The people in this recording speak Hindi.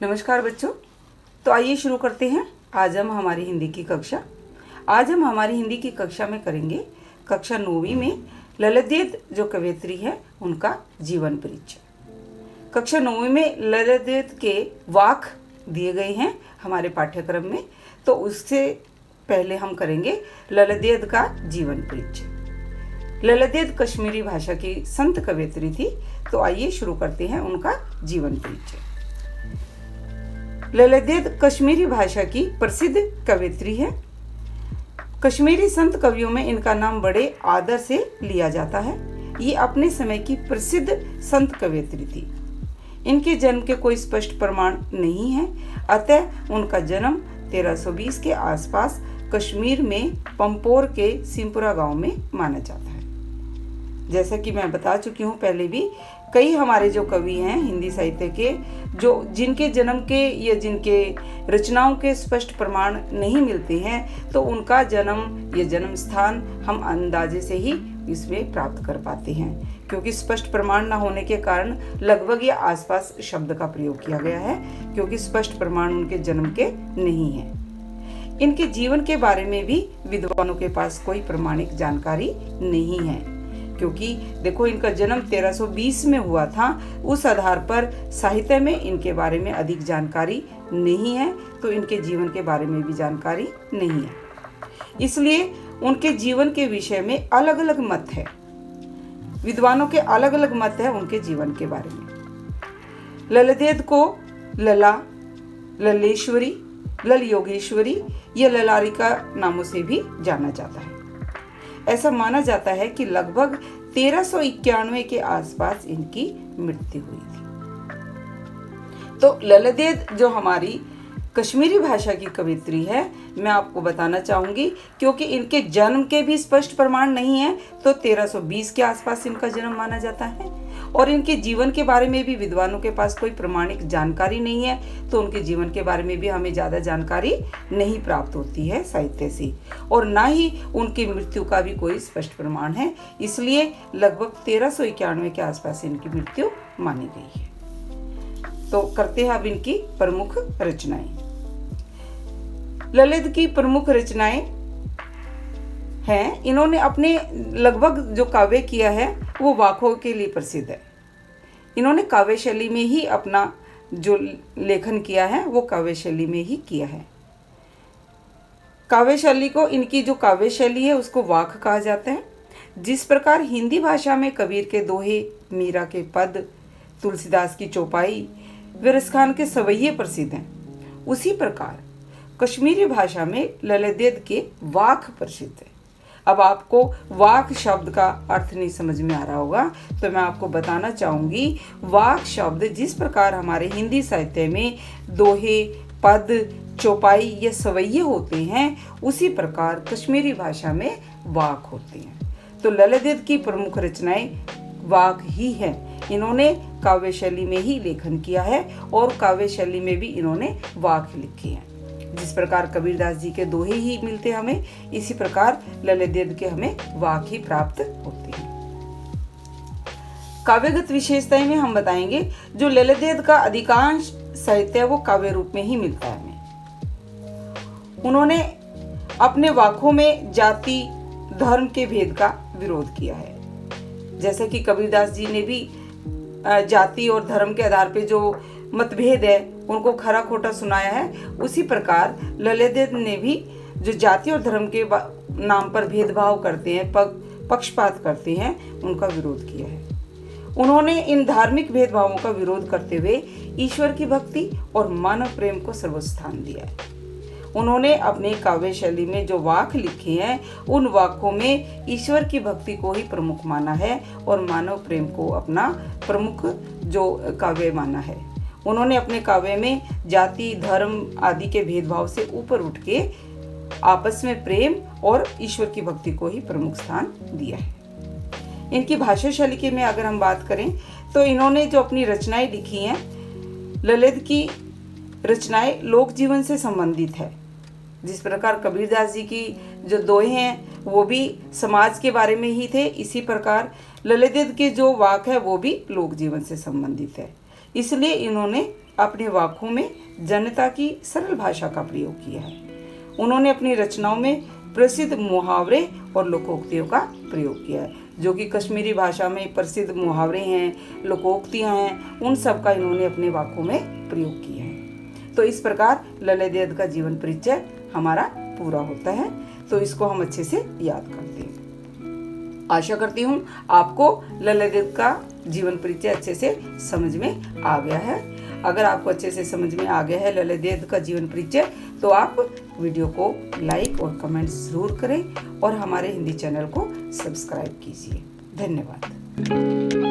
नमस्कार बच्चों। तो आइए शुरू करते हैं आज हम हमारी हिंदी की कक्षा। आज हम हमारी हिंदी की कक्षा में करेंगे कक्षा 9वीं में ललितदेद जो कवयित्री है उनका जीवन परिचय। कक्षा 9वीं में ललितदेद के वाक दिए गए हैं हमारे पाठ्यक्रम में, तो उससे पहले हम करेंगे ललितदेद का जीवन परिचय। ललितदेद कश्मीरी भाषा की संत कवयित्री थी, तो आइए शुरू करते हैं उनका जीवन परिचय। ललितदेद कश्मीरी भाषा की प्रसिद्ध कवयित्री है। कश्मीरी संत कवियों में इनका नाम बड़े आदर से लिया जाता है। ये अपने समय की प्रसिद्ध संत कवयित्री थी। इनके जन्म के कोई स्पष्ट प्रमाण नहीं है, अतः उनका जन्म 1320 के आसपास कश्मीर में पंपोर के सिंपुरा गांव में माना जाता है। जैसा कि मैं बता चुकी हूँ पहले भी, कई हमारे जो कवि हैं हिंदी साहित्य के, जो जिनके जन्म के या जिनके रचनाओं के स्पष्ट प्रमाण नहीं मिलते हैं, तो उनका जन्म या जन्म स्थान हम अंदाजे से ही इसमें प्राप्त कर पाते हैं, क्योंकि स्पष्ट प्रमाण न होने के कारण लगभग या आसपास शब्द का प्रयोग किया गया है, क्योंकि स्पष्ट प्रमाण उनके जन्म के नहीं है। इनके जीवन के बारे में भी विद्वानों के पास कोई प्रमाणिक जानकारी नहीं है, क्योंकि देखो इनका जन्म 1320 में हुआ था। उस आधार पर साहित्य में इनके बारे में अधिक जानकारी नहीं है, तो इनके जीवन के बारे में भी जानकारी नहीं है। इसलिए उनके जीवन के विषय में अलग अलग मत है, विद्वानों के अलग अलग मत है उनके जीवन के बारे में। ललितदेद को लला, ललेश्वरी, लल योगेश्वरी या ललारिका नामों से भी जाना जाता है। ऐसा माना जाता है कि लगभग 1391 के आसपास इनकी मृत्यु हुई थी। तो ललितदेद जो हमारी कश्मीरी भाषा की कवयित्री है, मैं आपको बताना चाहूंगी, क्योंकि इनके जन्म के भी स्पष्ट प्रमाण नहीं है, तो 1320 के आसपास इनका जन्म माना जाता है, और इनके जीवन के बारे में भी विद्वानों के पास कोई प्रमाणिक जानकारी नहीं है, तो उनके जीवन के बारे में भी हमें ज़्यादा जानकारी नहीं प्राप्त होती है साहित्य से, और ना ही उनकी मृत्यु का भी कोई स्पष्ट प्रमाण है। इसलिए लगभग 1391 के आसपास इनकी मृत्यु मानी गई है। तो करते हैं अब इनकी प्रमुख रचनाएं। ललित की प्रमुख रचनाएं हैं, इन्होंने अपने लगभग जो काव्य किया है वो वाकों के लिए प्रसिद्ध है। इन्होंने काव्य शैली में ही अपना जो लेखन किया है वो काव्य शैली में ही किया है। काव्य शैली को, इनकी जो काव्य शैली है उसको वाक कहा जाता है। जिस प्रकार हिंदी भाषा में कबीर के दोहे, मीरा के पद, तुलसीदास की चौपाई, विरस खान के सवैये प्रसिद्ध हैं, उसी प्रकार कश्मीरी भाषा में ललितदेद के वाक प्रसिद्ध है। अब आपको वाक शब्द का अर्थ नहीं समझ में आ रहा होगा, तो मैं आपको बताना चाहूँगी, वाक शब्द जिस प्रकार हमारे हिंदी साहित्य में दोहे, पद, चौपाई या सवैये होते हैं, उसी प्रकार कश्मीरी भाषा में वाक होते हैं। तो ललितदेद की प्रमुख रचनाएं वाक ही है। इन्होंने काव्य शैली में ही लेखन किया है, और काव्य शैली में भी इन्होंने वाक लिखे हैं। जिस प्रकार कबीरदास जी के दोहे ही मिलते हमें, इसी प्रकार ललितदेद के हमें वाक ही प्राप्त होते हैं। काव्यगत विशेषताएं में हम बताएंगे, जो ललितदेद का अधिकांश साहित्य वो काव्य रूप में ही मिलता है हमें। उन्होंने अपने वाकों में जाति धर्म के भेद का विरोध किया है। जैसे कि कबीरदास जी ने भी जाति और धर्म के आधार पे जो मतभेद है उनको खरा खोटा सुनाया है, उसी प्रकार ललितदेद ने भी जो जाति और धर्म के नाम पर भेदभाव करते हैं, पक्षपात करते हैं, उनका विरोध किया है। उन्होंने इन धार्मिक भेदभावों का विरोध करते हुए ईश्वर की भक्ति और मानव प्रेम को सर्वोच्च स्थान दिया है। उन्होंने अपनी काव्य शैली में जो वाक लिखे हैं, उन वाकों में ईश्वर की भक्ति को ही प्रमुख माना है और मानव प्रेम को अपना प्रमुख जो काव्य माना है। उन्होंने अपने काव्य में जाति, धर्म आदि के भेदभाव से ऊपर उठ के आपस में प्रेम और ईश्वर की भक्ति को ही प्रमुख स्थान दिया है। इनकी भाषा शैली की में अगर हम बात करें, तो इन्होंने जो अपनी रचनाएं लिखी हैं, ललित की रचनाएं लोक जीवन से संबंधित है। जिस प्रकार कबीरदास जी की जो दोहे हैं वो भी समाज के बारे में ही थे, इसी प्रकार ललितदेद के जो वाक है वो भी लोक जीवन से संबंधित है। इसलिए इन्होंने अपने वाक्यों में जनता की सरल भाषा का प्रयोग किया है। उन्होंने अपनी रचनाओं में प्रसिद्ध मुहावरे और लोकोक्तियों का प्रयोग किया है। जो कि कश्मीरी भाषा में प्रसिद्ध मुहावरे हैं, लोकोक्तियाँ हैं, उन सब का इन्होंने अपने वाक्यों में प्रयोग किया है। तो इस प्रकार ललित का जीवन परिचय हमारा पूरा होता है। तो इसको हम अच्छे से याद करते हैं। आशा करती हूँ आपको ललित का जीवन परिचय अच्छे से समझ में आ गया है। अगर आपको अच्छे से समझ में आ गया है ललित का जीवन परिचय, तो आप वीडियो को लाइक और कमेंट जरूर करें और हमारे हिंदी चैनल को सब्सक्राइब कीजिए। धन्यवाद।